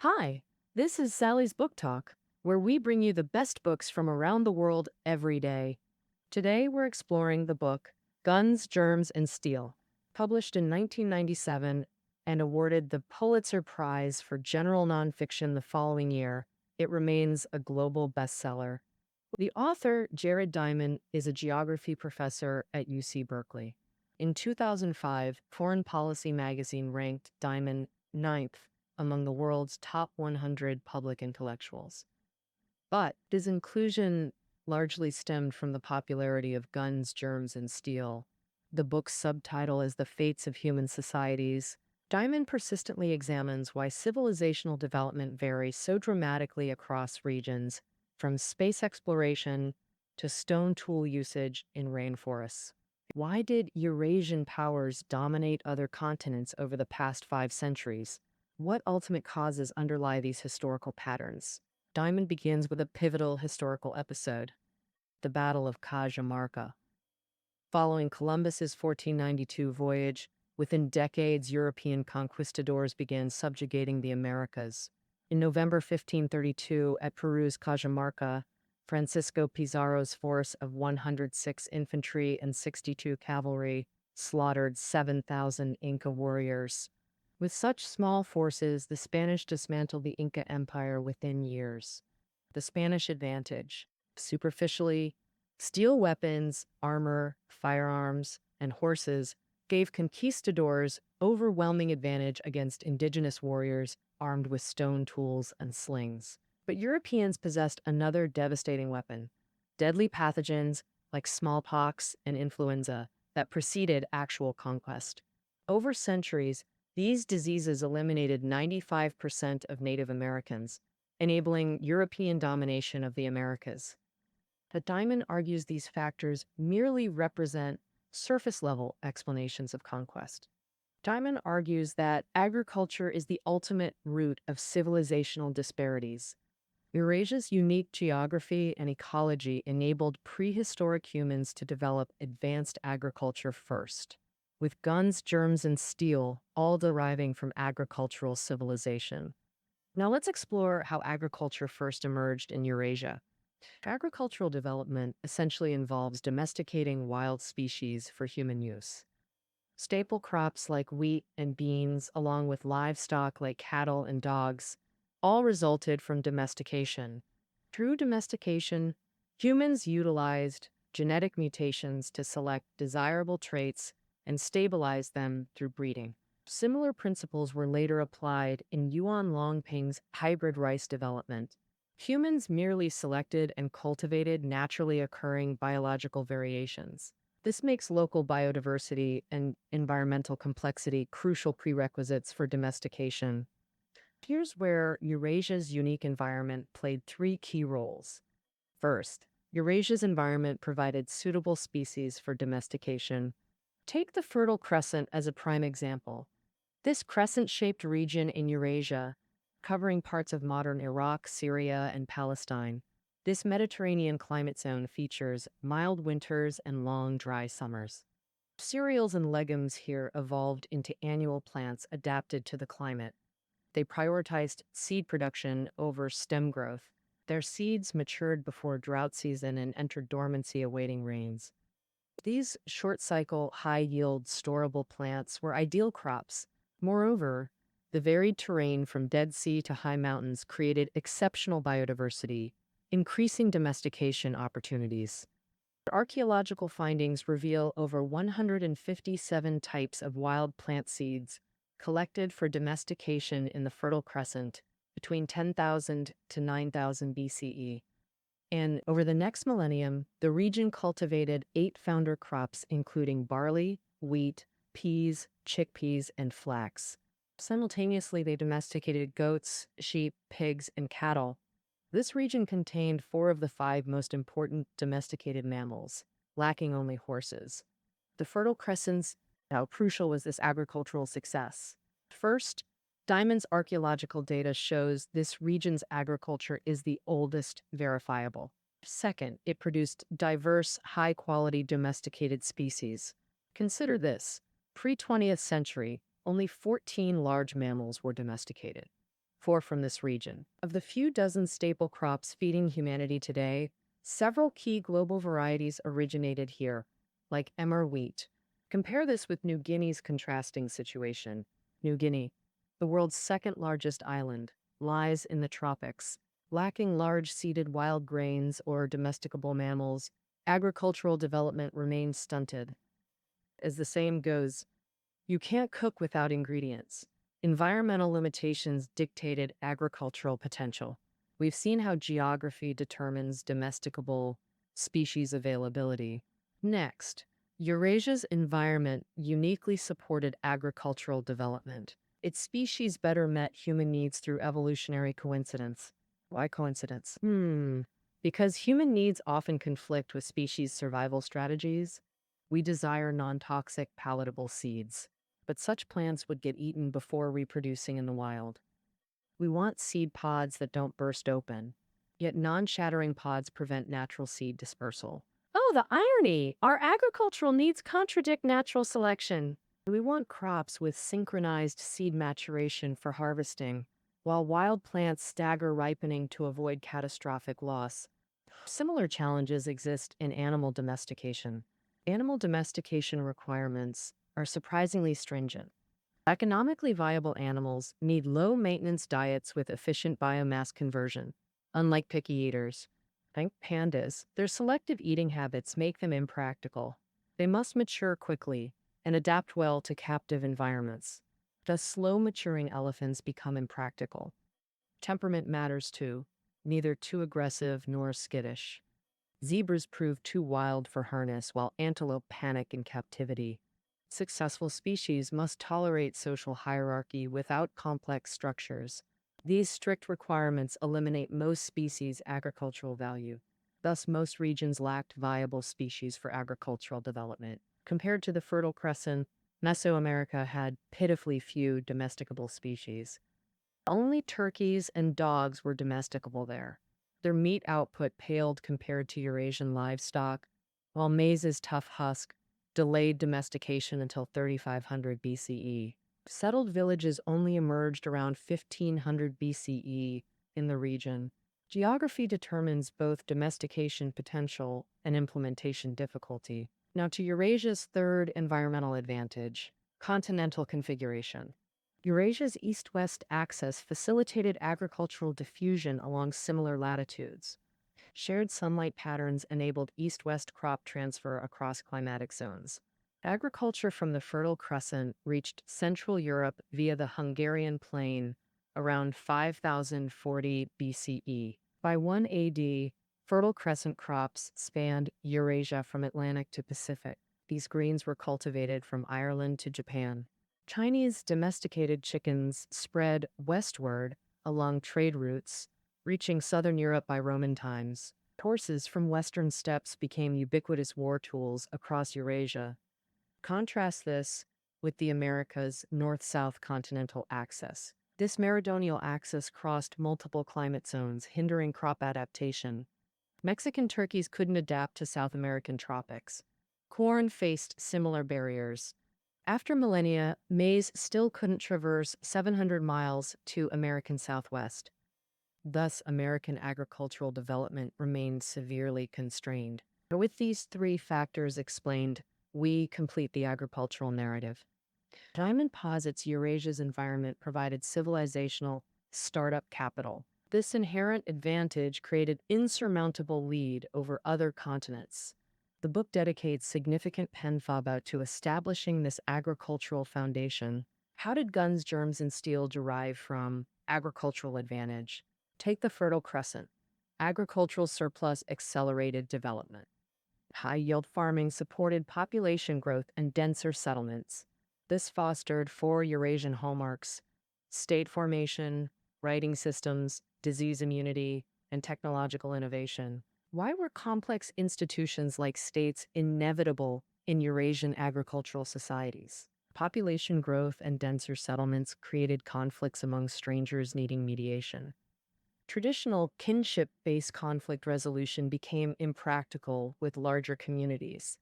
Hi, this is Sally's Book Talk, where we bring you the best books from around the world every day. Today we're exploring the book Guns, Germs, and Steel, published in 1997 and awarded the Pulitzer Prize for General Nonfiction the following year. It remains a global bestseller. The author, Jared Diamond, is a geography professor at UC Berkeley. In 2005, Foreign Policy magazine ranked Diamond ninth among the world's top 100 public intellectuals. But his inclusion largely stemmed from the popularity of Guns, Germs, and Steel. The book's subtitle is The Fates of Human Societies. Diamond persistently examines why civilizational development varies so dramatically across regions, from space exploration to stone tool usage in rainforests. Why did Eurasian powers dominate other continents over the past 5 centuries? What ultimate causes underlie these historical patterns? Diamond begins with a pivotal historical episode, the Battle of Cajamarca. Following Columbus's 1492 voyage, within decades, European conquistadors began subjugating the Americas. In November 1532, at Peru's Cajamarca, Francisco Pizarro's force of 106 infantry and 62 cavalry slaughtered 7,000 Inca warriors. With such small forces, the Spanish dismantled the Inca Empire within years. The Spanish advantage. Superficially, steel weapons, armor, firearms, and horses gave conquistadors overwhelming advantage against indigenous warriors armed with stone tools and slings. But Europeans possessed another devastating weapon, deadly pathogens like smallpox and influenza that preceded actual conquest. Over centuries, these diseases eliminated 95% of Native Americans, enabling European domination of the Americas. But Diamond argues these factors merely represent surface-level explanations of conquest. Diamond argues that agriculture is the ultimate root of civilizational disparities. Eurasia's unique geography and ecology enabled prehistoric humans to develop advanced agriculture first, with guns, germs, and steel all deriving from agricultural civilization. Now let's explore how agriculture first emerged in Eurasia. Agricultural development essentially involves domesticating wild species for human use. Staple crops like wheat and beans, along with livestock like cattle and dogs, all resulted from domestication. Through domestication, humans utilized genetic mutations to select desirable traits and stabilize them through breeding. Similar principles were later applied in Yuan Longping's hybrid rice development. Humans merely selected and cultivated naturally occurring biological variations. This makes local biodiversity and environmental complexity crucial prerequisites for domestication. Here's where Eurasia's unique environment played three key roles. First, Eurasia's environment provided suitable species for domestication. Take the Fertile Crescent as a prime example. This crescent-shaped region in Eurasia, covering parts of modern Iraq, Syria, and Palestine, this Mediterranean climate zone features mild winters and long, dry summers. Cereals and legumes here evolved into annual plants adapted to the climate. They prioritized seed production over stem growth. Their seeds matured before drought season and entered dormancy awaiting rains. These short-cycle, high-yield, storable plants were ideal crops. Moreover, the varied terrain from Dead Sea to high mountains created exceptional biodiversity, increasing domestication opportunities. Archaeological findings reveal over 157 types of wild plant seeds collected for domestication in the Fertile Crescent between 10,000 to 9,000 BCE. And over the next millennium, the region cultivated 8 founder crops, including barley, wheat, peas, chickpeas, and flax. Simultaneously, they domesticated goats, sheep, pigs, and cattle. This region contained 4 of the 5 most important domesticated mammals, lacking only horses. The Fertile Crescent's how crucial was this agricultural success? First, Diamond's archaeological data shows this region's agriculture is the oldest verifiable. Second, it produced diverse, high-quality domesticated species. Consider this. Pre-20th century, only 14 large mammals were domesticated. four from this region. Of the few dozen staple crops feeding humanity today, several key global varieties originated here, like emmer wheat. Compare this with New Guinea's contrasting situation. New Guinea, the world's second largest island, lies in the tropics. Lacking large seeded wild grains or domesticable mammals, agricultural development remains stunted. As the saying goes, you can't cook without ingredients. Environmental limitations dictated agricultural potential. We've seen how geography determines domesticable species availability. Next, Eurasia's environment uniquely supported agricultural development. Its species better met human needs through evolutionary coincidence. Why coincidence? Because human needs often conflict with species survival strategies. We desire non-toxic, palatable seeds, but such plants would get eaten before reproducing in the wild. We want seed pods that don't burst open, yet non-shattering pods prevent natural seed dispersal. Oh, the irony! Our agricultural needs contradict natural selection. We want crops with synchronized seed maturation for harvesting, while wild plants stagger ripening to avoid catastrophic loss. Similar challenges exist in animal domestication. Animal domestication requirements are surprisingly stringent. Economically viable animals need low-maintenance diets with efficient biomass conversion, unlike picky eaters. Think pandas. Their selective eating habits make them impractical. They must mature quickly and adapt well to captive environments. Thus, slow-maturing elephants become impractical. Temperament matters too, neither too aggressive nor skittish. Zebras prove too wild for harness, while antelope panic in captivity. Successful species must tolerate social hierarchy without complex structures. These strict requirements eliminate most species' agricultural value. Thus, most regions lacked viable species for agricultural development. Compared to the Fertile Crescent, Mesoamerica had pitifully few domesticable species. Only turkeys and dogs were domesticable there. Their meat output paled compared to Eurasian livestock, while maize's tough husk delayed domestication until 3500 BCE. Settled villages only emerged around 1500 BCE in the region. Geography determines both domestication potential and implementation difficulty. Now to Eurasia's third environmental advantage, continental configuration. Eurasia's east-west axis facilitated agricultural diffusion along similar latitudes. Shared sunlight patterns enabled east-west crop transfer across climatic zones. Agriculture from the Fertile Crescent reached Central Europe via the Hungarian Plain around 5040 BCE. By 1 AD, Fertile Crescent crops spanned Eurasia from Atlantic to Pacific. These greens were cultivated from Ireland to Japan. Chinese domesticated chickens spread westward along trade routes, reaching southern Europe by Roman times. Horses from western steppes became ubiquitous war tools across Eurasia. Contrast this with the Americas' north-south continental axis. This meridional axis crossed multiple climate zones, hindering crop adaptation. Mexican turkeys couldn't adapt to South American tropics. Corn faced similar barriers. After millennia, maize still couldn't traverse 700 miles to American Southwest. Thus, American agricultural development remained severely constrained. With these three factors explained, we complete the agricultural narrative. Diamond posits Eurasia's environment provided civilizational startup capital. This inherent advantage created insurmountable lead over other continents. The book dedicates significant penfob to establishing this agricultural foundation. How did guns, germs, and steel derive from agricultural advantage? Take the Fertile Crescent. Agricultural surplus accelerated development. High-yield farming supported population growth and denser settlements. This fostered four Eurasian hallmarks: state formation, writing systems, disease immunity, and technological innovation. Why were complex institutions like states inevitable in Eurasian agricultural societies? Population growth and denser settlements created conflicts among strangers needing mediation. Traditional kinship-based conflict resolution became impractical with larger communities.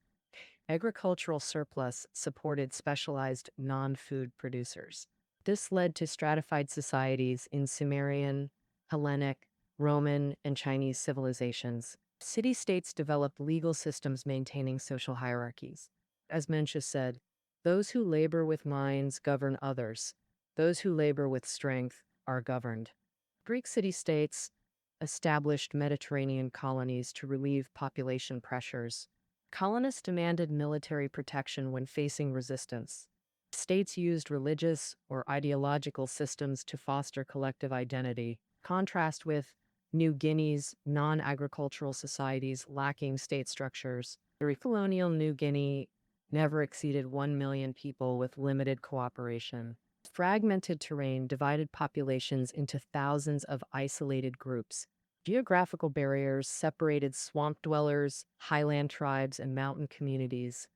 Agricultural surplus supported specialized non-food producers. This led to stratified societies in Sumerian, Hellenic, Roman, and Chinese civilizations. City-states developed legal systems maintaining social hierarchies. As Mencius said, those who labor with minds govern others. Those who labor with strength are governed. Greek city-states established Mediterranean colonies to relieve population pressures. Colonists demanded military protection when facing resistance. States used religious or ideological systems to foster collective identity. Contrast with New Guinea's non-agricultural societies lacking state structures. Pre-colonial New Guinea never exceeded 1 million people with limited cooperation. Fragmented terrain divided populations into thousands of isolated groups. Geographical barriers separated swamp dwellers, highland tribes, and mountain communities.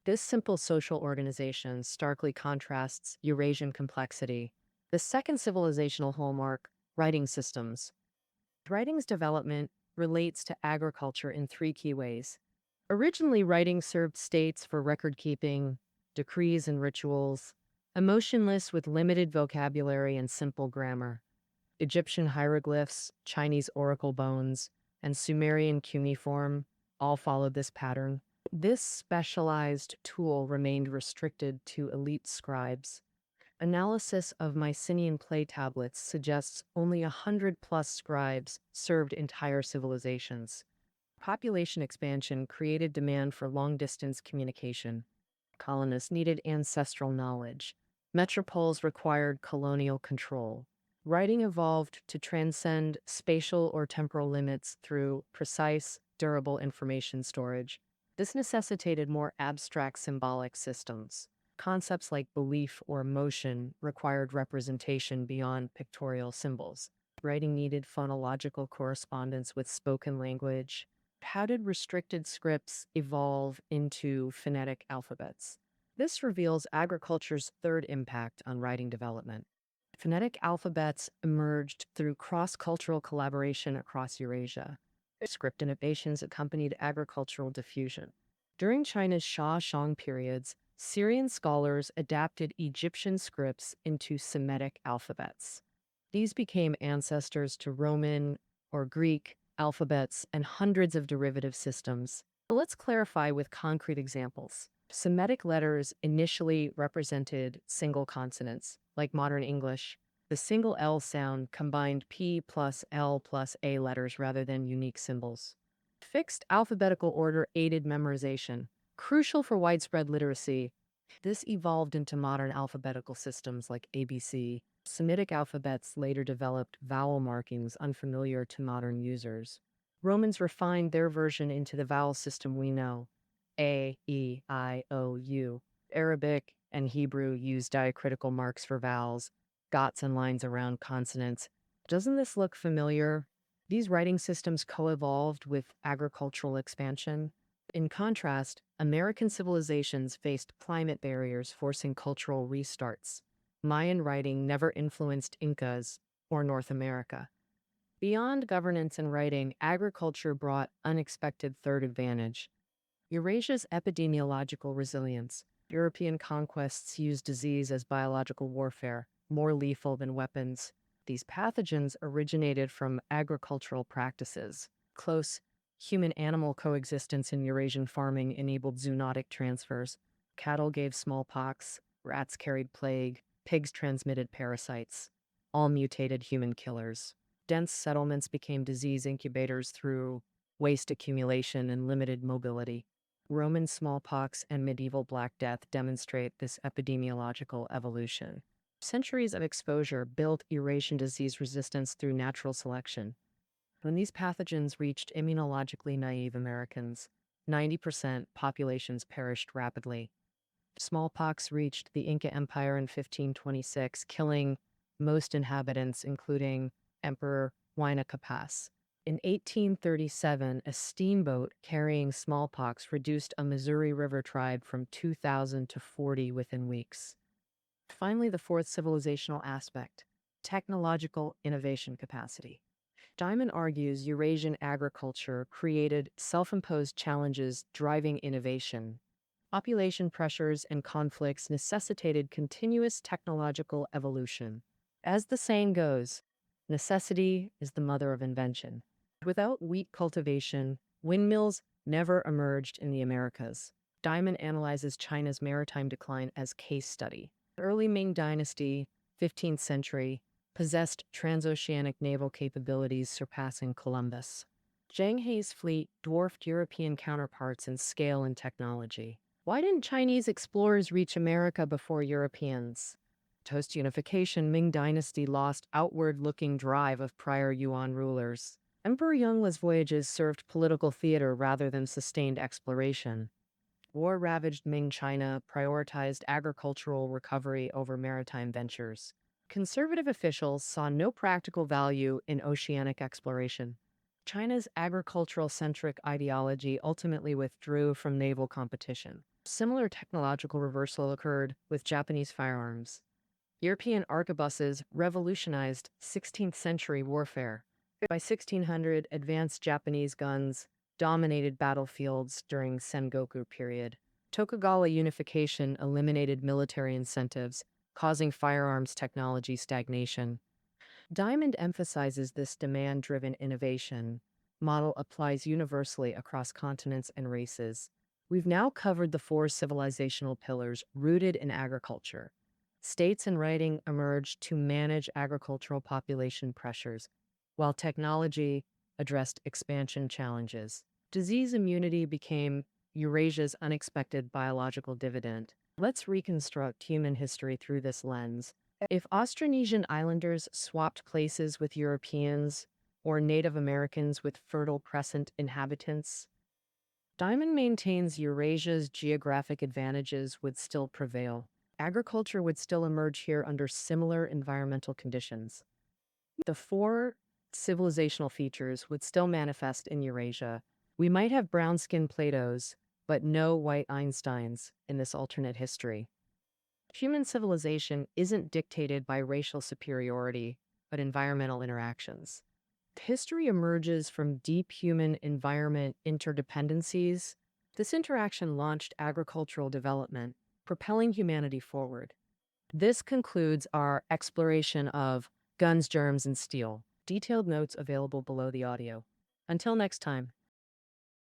This simple social organization starkly contrasts Eurasian complexity. The second civilizational hallmark, writing systems. Writing's development relates to agriculture in three key ways. Originally, writing served states for record keeping, decrees, and rituals, emotionless with limited vocabulary and simple grammar. Egyptian hieroglyphs, Chinese oracle bones, and Sumerian cuneiform all followed this pattern. This specialized tool remained restricted to elite scribes. Analysis of Mycenaean clay tablets suggests only 100+ scribes served entire civilizations. Population expansion created demand for long-distance communication. Colonists needed ancestral knowledge. Metropoles required colonial control. Writing evolved to transcend spatial or temporal limits through precise, durable information storage. This necessitated more abstract symbolic systems. Concepts like belief or emotion required representation beyond pictorial symbols. Writing needed phonological correspondence with spoken language. How did restricted scripts evolve into phonetic alphabets? This reveals agriculture's third impact on writing development. Phonetic alphabets emerged through cross-cultural collaboration across Eurasia. Script innovations accompanied agricultural diffusion. During China's Shah-Shang periods, Syrian scholars adapted Egyptian scripts into Semitic alphabets. These became ancestors to Roman or Greek alphabets and hundreds of derivative systems. Let's clarify with concrete examples. Semitic letters initially represented single consonants, like modern English. The single L sound combined P plus L plus A letters rather than unique symbols. Fixed alphabetical order aided memorization, crucial for widespread literacy. This evolved into modern alphabetical systems like ABC. Semitic alphabets later developed vowel markings unfamiliar to modern users. Romans refined their version into the vowel system we know. A, E, I, O, U. Arabic and Hebrew use diacritical marks for vowels, dots and lines around consonants. Doesn't this look familiar? These writing systems co-evolved with agricultural expansion. In contrast, American civilizations faced climate barriers forcing cultural restarts. Mayan writing never influenced Incas or North America. Beyond governance and writing, agriculture brought unexpected third advantage. Eurasia's epidemiological resilience. European conquests used disease as biological warfare, more lethal than weapons. These pathogens originated from agricultural practices. Close human-animal coexistence in Eurasian farming enabled zoonotic transfers. Cattle gave smallpox, rats carried plague, pigs transmitted parasites, all mutated human killers. Dense settlements became disease incubators through waste accumulation and limited mobility. Roman smallpox and medieval Black Death demonstrate this epidemiological evolution. Centuries of exposure built Eurasian disease resistance through natural selection. When these pathogens reached immunologically naive Americans, 90% populations perished rapidly. Smallpox reached the Inca Empire in 1526, killing most inhabitants, including Emperor Huayna Capac. In 1837, a steamboat carrying smallpox reduced a Missouri River tribe from 2,000 to 40 within weeks. Finally, the fourth civilizational aspect, technological innovation capacity. Diamond argues Eurasian agriculture created self-imposed challenges driving innovation. Population pressures and conflicts necessitated continuous technological evolution. As the saying goes, necessity is the mother of invention. Without wheat cultivation, windmills never emerged in the Americas. Diamond analyzes China's maritime decline as case study. The early Ming Dynasty, 15th century, possessed transoceanic naval capabilities surpassing Columbus. Zheng He's fleet dwarfed European counterparts in scale and technology. Why didn't Chinese explorers reach America before Europeans? Post unification, Ming Dynasty lost outward-looking drive of prior Yuan rulers. Emperor Yongl's voyages served political theater rather than sustained exploration. War-ravaged Ming China prioritized agricultural recovery over maritime ventures. Conservative officials saw no practical value in oceanic exploration. China's agricultural-centric ideology ultimately withdrew from naval competition. Similar technological reversal occurred with Japanese firearms. European arquebuses revolutionized 16th century warfare. By 1600, advanced Japanese guns dominated battlefields during Sengoku period. Tokugawa unification eliminated military incentives, causing firearms technology stagnation. Diamond emphasizes this demand-driven innovation model applies universally across continents and races. We've now covered the four civilizational pillars rooted in agriculture. States and writing emerged to manage agricultural population pressures, while technology addressed expansion challenges. Disease immunity became Eurasia's unexpected biological dividend. Let's reconstruct human history through this lens. If Austronesian islanders swapped places with Europeans or Native Americans with Fertile Crescent inhabitants, Diamond maintains Eurasia's geographic advantages would still prevail. Agriculture would still emerge here under similar environmental conditions. The four civilizational features would still manifest in Eurasia. We might have brown-skinned Platos, but no white Einsteins in this alternate history. Human civilization isn't dictated by racial superiority, but environmental interactions. History emerges from deep human-environment interdependencies. This interaction launched agricultural development, propelling humanity forward. This concludes our exploration of guns, germs, and steel. Detailed notes available below the audio. Until next time.